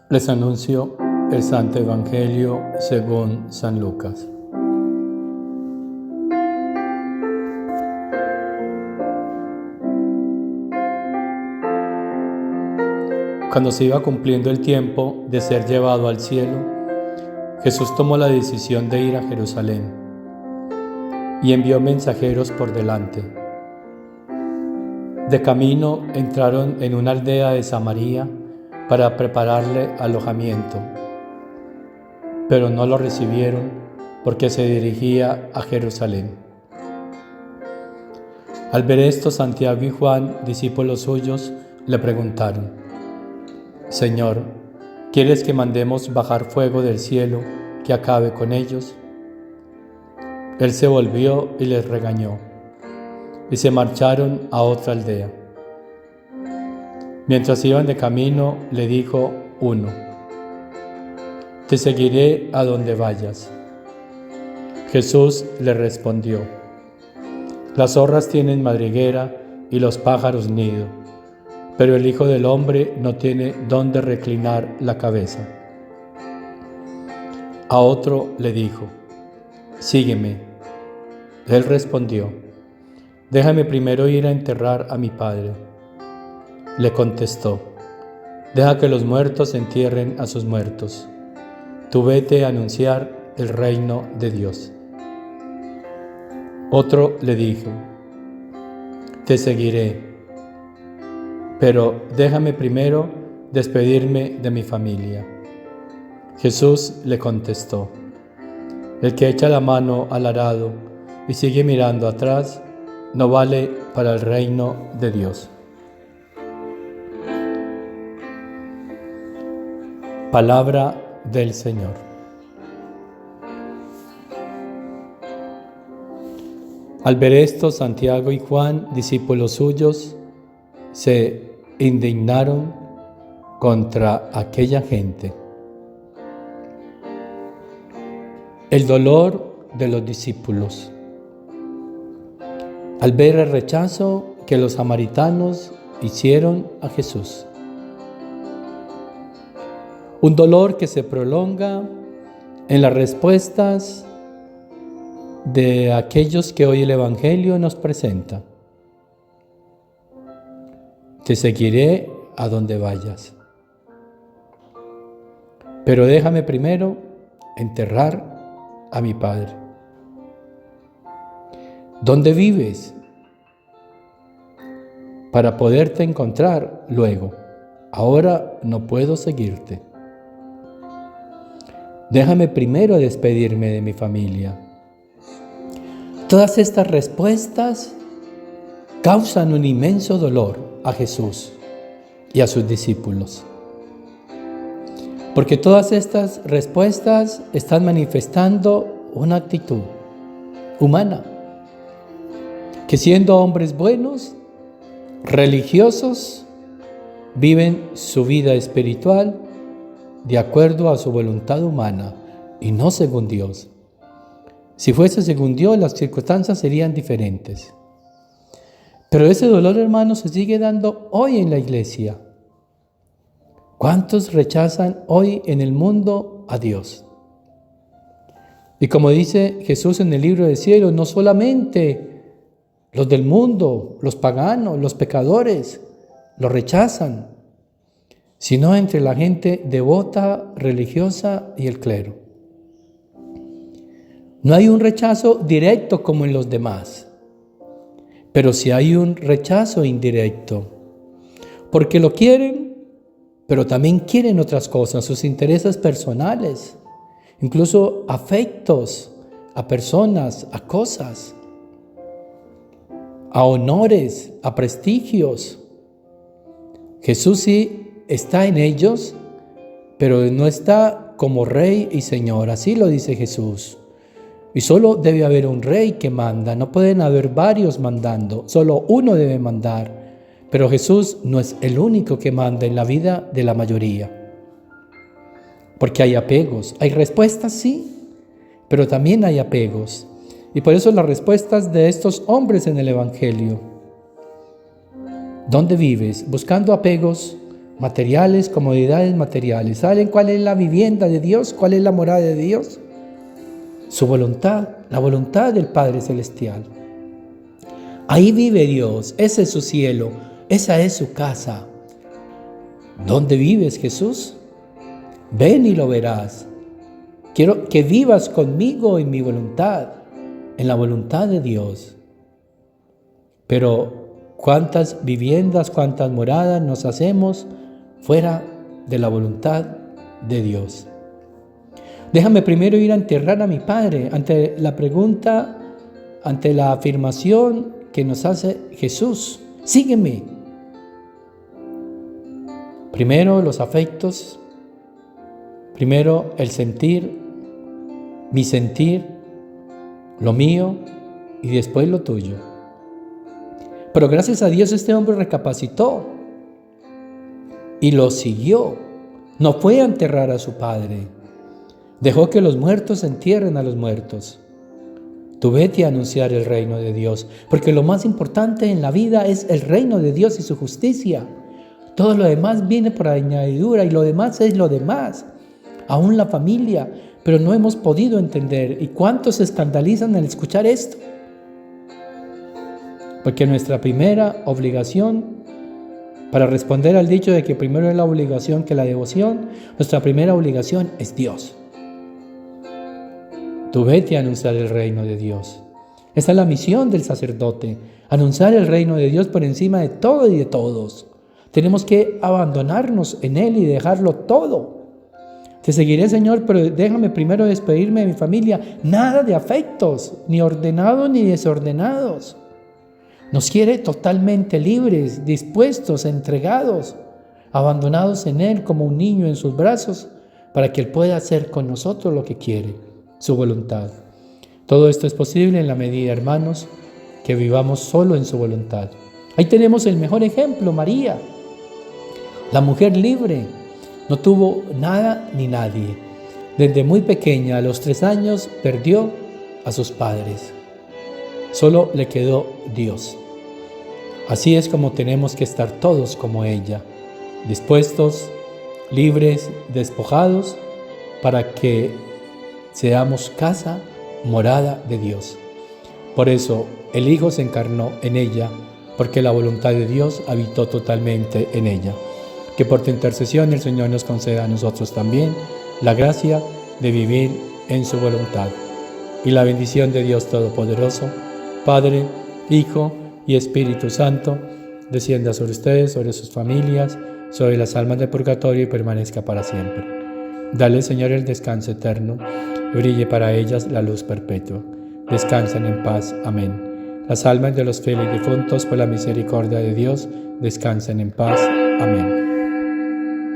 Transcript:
Les anuncio el Santo Evangelio según San Lucas. Cuando se iba cumpliendo el tiempo de ser llevado al cielo, Jesús tomó la decisión de ir a Jerusalén y envió mensajeros por delante. De camino entraron en una aldea de Samaria para prepararle alojamiento, pero no lo recibieron porque se dirigía a Jerusalén. Al ver esto, Santiago y Juan, discípulos suyos, le preguntaron: Señor, ¿quieres que mandemos bajar fuego del cielo que acabe con ellos? Él se volvió y les regañó, y se marcharon a otra aldea. Mientras iban de camino, le dijo uno: Te seguiré a donde vayas. Jesús le respondió: Las zorras tienen madriguera y los pájaros nido, pero el Hijo del Hombre no tiene dónde reclinar la cabeza. A otro le dijo: Sígueme. Él respondió: Déjame primero ir a enterrar a mi padre. Le contestó: Deja que los muertos entierren a sus muertos. Tú vete a anunciar el reino de Dios. Otro le dijo: Te seguiré, pero déjame primero despedirme de mi familia. Jesús le contestó: El que echa la mano al arado y sigue mirando atrás, no vale para el reino de Dios. Palabra del Señor. Al ver esto, Santiago y Juan, discípulos suyos, se indignaron contra aquella gente. El dolor de los discípulos. Al ver el rechazo que los samaritanos hicieron a Jesús. Un dolor que se prolonga en las respuestas de aquellos que hoy el Evangelio nos presenta. Te seguiré a donde vayas, pero déjame primero enterrar a mi padre. ¿Dónde vives? Para poderte encontrar luego. Ahora no puedo seguirte. Déjame primero despedirme de mi familia. Todas estas respuestas causan un inmenso dolor a Jesús y a sus discípulos. Porque todas estas respuestas están manifestando una actitud humana, que siendo hombres buenos, religiosos, viven su vida espiritual de acuerdo a su voluntad humana y no según Dios. Si fuese según Dios, las circunstancias serían diferentes. Pero ese dolor, hermanos, se sigue dando hoy en la iglesia. ¿Cuántos rechazan hoy en el mundo a Dios? Y como dice Jesús en el libro del cielo, no solamente los del mundo, los paganos, los pecadores, lo rechazan, sino entre la gente devota, religiosa y el clero. No hay un rechazo directo como en los demás, pero sí hay un rechazo indirecto, porque lo quieren, pero también quieren otras cosas, sus intereses personales, incluso afectos a personas, a cosas, a honores, a prestigios. Jesús sí está en ellos, pero no está como Rey y Señor, así lo dice Jesús. Y solo debe haber un rey que manda, no pueden haber varios mandando, solo uno debe mandar. Pero Jesús no es el único que manda en la vida de la mayoría. Porque hay apegos, hay respuestas, sí, pero también hay apegos. Y por eso las respuestas de estos hombres en el Evangelio. ¿Dónde vives? Buscando apegos materiales, comodidades materiales. ¿Saben cuál es la vivienda de Dios? ¿Cuál es la morada de Dios? Su voluntad, la voluntad del Padre Celestial. Ahí vive Dios, ese es su cielo, esa es su casa. ¿Dónde vives, Jesús? Ven y lo verás. Quiero que vivas conmigo en mi voluntad, en la voluntad de Dios. Pero ¿cuántas viviendas, cuántas moradas nos hacemos fuera de la voluntad de Dios? Déjame primero ir a enterrar a mi padre ante la pregunta, ante la afirmación que nos hace Jesús. Sígueme. Primero los afectos, primero el sentir, mi sentir, lo mío y después lo tuyo. Pero gracias a Dios este hombre recapacitó y lo siguió. No fue a enterrar a su padre. Dejó que los muertos entierren a los muertos. Tú vete a anunciar el reino de Dios, porque lo más importante en la vida es el reino de Dios y su justicia. Todo lo demás viene por añadidura y lo demás es lo demás. Aún la familia, pero no hemos podido entender. ¿Y cuántos se escandalizan al escuchar esto? Porque nuestra primera obligación, para responder al dicho de que primero es la obligación que la devoción, nuestra primera obligación es Dios. Tú vete a anunciar el reino de Dios. Esa es la misión del sacerdote, anunciar el reino de Dios por encima de todo y de todos. Tenemos que abandonarnos en Él y dejarlo todo. Te seguiré, Señor, pero déjame primero despedirme de mi familia. Nada de afectos, ni ordenados ni desordenados. Nos quiere totalmente libres, dispuestos, entregados, abandonados en Él como un niño en sus brazos, para que Él pueda hacer con nosotros lo que quiere, su voluntad. Todo esto es posible en la medida, hermanos, que vivamos solo en su voluntad. Ahí tenemos el mejor ejemplo, María, la mujer libre. No tuvo nada ni nadie. Desde muy pequeña, a los 3 años, perdió a sus padres. Solo le quedó Dios. Así es como tenemos que estar todos como ella, dispuestos, libres, despojados, para que seamos casa, morada de Dios. Por eso el Hijo se encarnó en ella, porque la voluntad de Dios habitó totalmente en ella. Que por tu intercesión el Señor nos conceda a nosotros también la gracia de vivir en su voluntad. Y la bendición de Dios Todopoderoso, Padre, Hijo y Espíritu Santo, descienda sobre ustedes, sobre sus familias, sobre las almas del purgatorio y permanezca para siempre. Dale, Señor, el descanso eterno y brille para ellas la luz perpetua. Descansen en paz. Amén. Las almas de los fieles difuntos, por la misericordia de Dios, descansen en paz. Amén.